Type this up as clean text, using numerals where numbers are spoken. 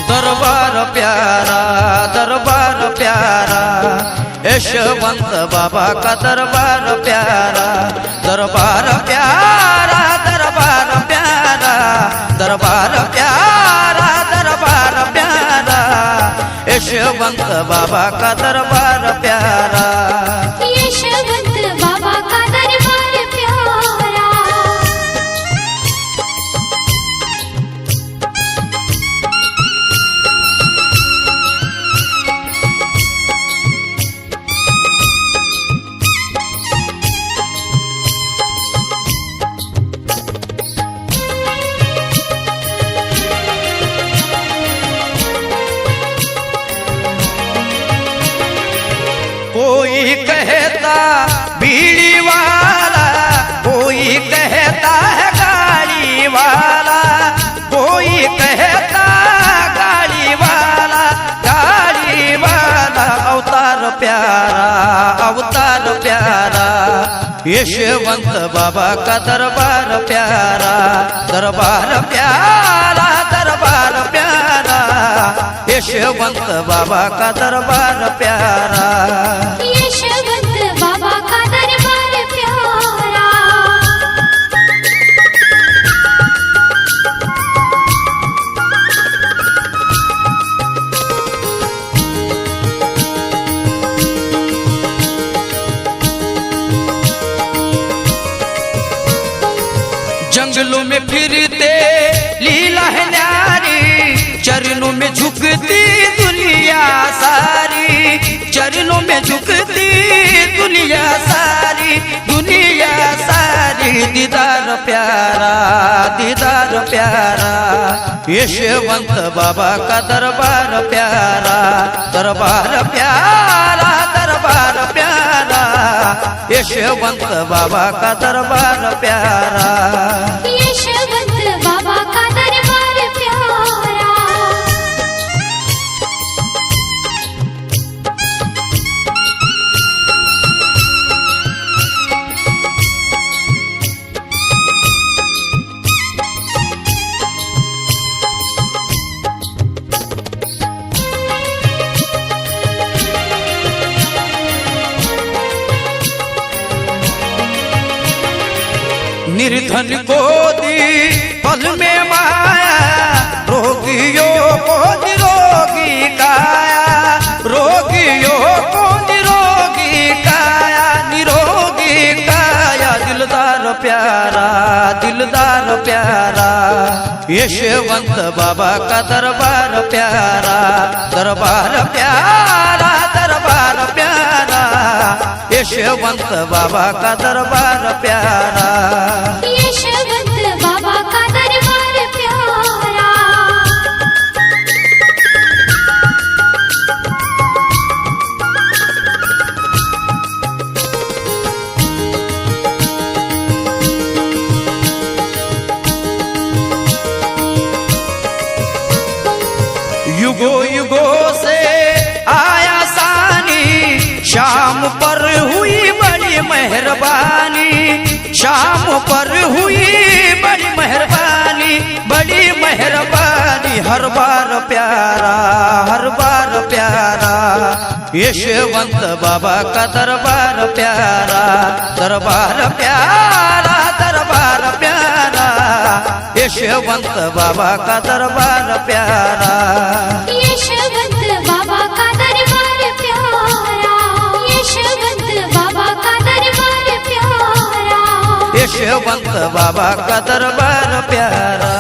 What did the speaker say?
दरबार प्यारा, दरबार प्यारा, यशवंत बाबा का दरबार प्यारा, दरबार प्यारा, दरबार प्यारा, दरबार प्यारा, दरबार प्यारा, यशवंत बाबा का दरबार प्यारा, यशवंत बाबा का दरबार प्यारा। कोई कहता बीड़ी वाला, कोई कहता है गाड़ी वाला, कोई कहता गाड़ी वाला, गाड़ी वाला, अवतार प्यारा, अवतार प्यारा, यशवंत बाबा का दरबार प्यारा, दरबार प्यारा, दरबार प्यारा, यशवंत बाबा का दरबार प्यारा, यशवंत बाबा का दरबार प्यारा। जंगलों में फिरते लीला है न्यारी, चरणों में झुकती दुनिया सारी, चरणों में झुकती दुनिया सारी, दुनिया सारी, दीदार प्यारा, दीदार प्यारा, यशवंत बाबा का दरबार प्यारा, दरबार प्यारा, दरबार प्यारा, यशवंत बाबा का दरबार प्यारा, यशवंत बाबा का दरबार प्यारा। निर्धन को दी पल में माया, रोगियों को निरोगी काया, रोगियों को निरोगी काया, निरोगी काया, दिलदार प्यारा, दिलदार प्यारा, यशवंत बाबा का दरबार प्यारा, दरबार प्यारा, दरबार प्यारा, यशवंत बाबा का दरबार प्यारा, यशवंत बाबा का दरबार प्यारा। युगों युगों से आया सानी, शाम पर हुई बड़ी मेहरबानी, शाम पर हुई बड़ी मेहरबानी, बड़ी मेहरबानी, हर बार प्यारा, हर बार प्यारा, यशवंत बाबा का दरबार प्यारा, दरबार प्यारा, दरबार प्यारा, यशवंत बाबा का दरबार प्यारा, यशवंत बाबा का दरबार प्यारा। यशवंत बाबा का दरबार प्यारा। यशवंत बाबा का दरबार प्यारा।